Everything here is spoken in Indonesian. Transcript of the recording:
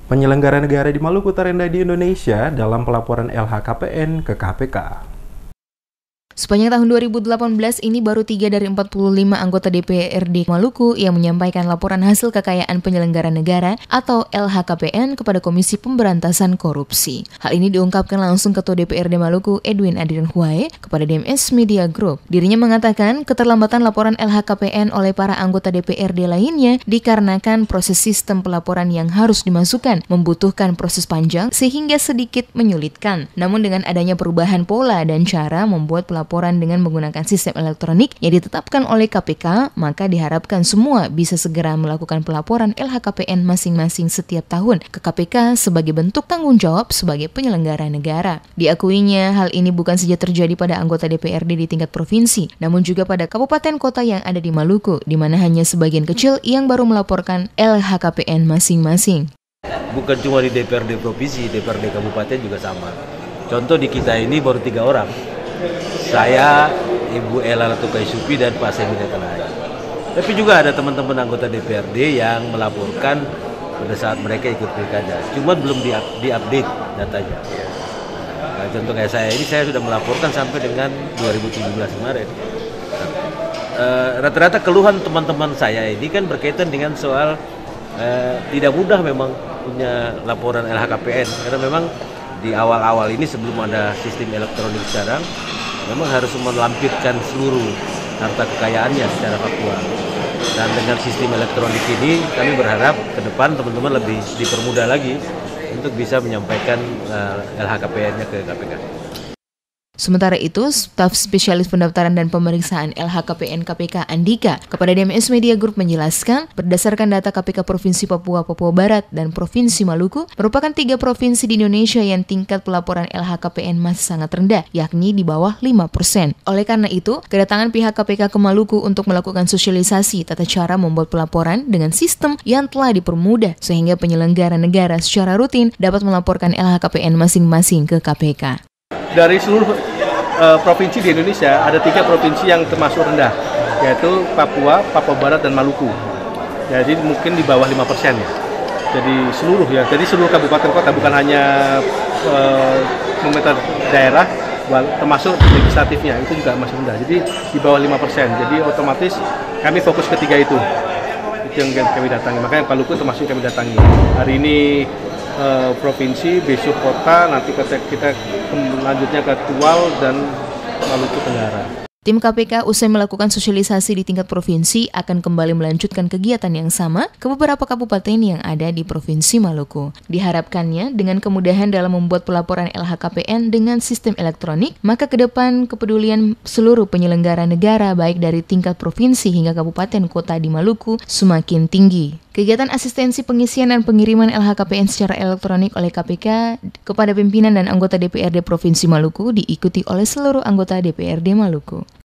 Penyelenggara negara di Maluku terendah di Indonesia dalam pelaporan LHKPN ke KPK. Sepanjang tahun 2018 ini baru 3 dari 45 anggota DPRD Maluku yang menyampaikan laporan hasil kekayaan penyelenggara negara atau LHKPN kepada Komisi Pemberantasan Korupsi. Hal ini diungkapkan langsung Ketua DPRD Maluku Edwin Adrian Huae kepada DMS Media Group. Dirinya mengatakan keterlambatan laporan LHKPN oleh para anggota DPRD lainnya dikarenakan proses sistem pelaporan yang harus dimasukkan membutuhkan proses panjang sehingga sedikit menyulitkan. Namun dengan adanya perubahan pola dan cara membuat pelaporan dengan menggunakan sistem elektronik yang ditetapkan oleh KPK, maka diharapkan semua bisa segera melakukan pelaporan LHKPN masing-masing setiap tahun ke KPK sebagai bentuk tanggung jawab sebagai penyelenggara negara. Diakuinya, hal ini bukan saja terjadi pada anggota DPRD di tingkat provinsi, namun juga pada kabupaten kota yang ada di Maluku, di mana hanya sebagian kecil yang baru melaporkan LHKPN masing-masing. Bukan cuma di DPRD provinsi, DPRD kabupaten juga sama. Contoh di kita ini baru 3 orang. Saya, Ibu Ella Latukai Supi, dan Pak Semina Kalai. Tapi juga ada teman-teman anggota DPRD yang melaporkan pada saat mereka ikut pilkada. Cuma belum diupdate datanya. Nah, contoh kayak saya ini, saya sudah melaporkan sampai dengan 2017 kemarin. Rata-rata keluhan teman-teman saya ini kan berkaitan dengan soal tidak mudah memang punya laporan LHKPN. Karena memang di awal-awal ini sebelum ada sistem elektronik sekarang, memang harus melampirkan seluruh harta kekayaannya secara faktual. Dan dengan sistem elektronik ini, kami berharap ke depan teman-teman lebih dipermudah lagi untuk bisa menyampaikan LHKPN-nya ke KPK. Sementara itu, staf spesialis pendaftaran dan pemeriksaan LHKPN KPK Andika kepada DMS Media Group menjelaskan, berdasarkan data KPK Provinsi Papua Barat dan Provinsi Maluku, merupakan 3 provinsi di Indonesia yang tingkat pelaporan LHKPN masih sangat rendah, yakni di bawah 5%. Oleh karena itu, kedatangan pihak KPK ke Maluku untuk melakukan sosialisasi tata cara membuat pelaporan dengan sistem yang telah dipermudah, sehingga penyelenggara negara secara rutin dapat melaporkan LHKPN masing-masing ke KPK. Dari seluruh provinsi di Indonesia, ada 3 provinsi yang termasuk rendah, yaitu Papua, Papua Barat, dan Maluku. Jadi mungkin di bawah 5% ya. Jadi seluruh kabupaten kota, bukan hanya pemerintah daerah, termasuk legislatifnya, itu juga masih rendah. Jadi di bawah 5%. Jadi otomatis kami fokus ke 3 itu yang kami datangi. Makanya Maluku termasuk kami datangi. Hari ini provinsi, besok kota, nanti kita lanjutnya ke Tual dan Maluku Tenggara. Tim KPK usai melakukan sosialisasi di tingkat provinsi akan kembali melanjutkan kegiatan yang sama ke beberapa kabupaten yang ada di Provinsi Maluku. Diharapkannya dengan kemudahan dalam membuat pelaporan LHKPN dengan sistem elektronik, maka ke depan kepedulian seluruh penyelenggara negara baik dari tingkat provinsi hingga kabupaten kota di Maluku semakin tinggi. Kegiatan asistensi pengisian dan pengiriman LHKPN secara elektronik oleh KPK kepada pimpinan dan anggota DPRD Provinsi Maluku diikuti oleh seluruh anggota DPRD Maluku.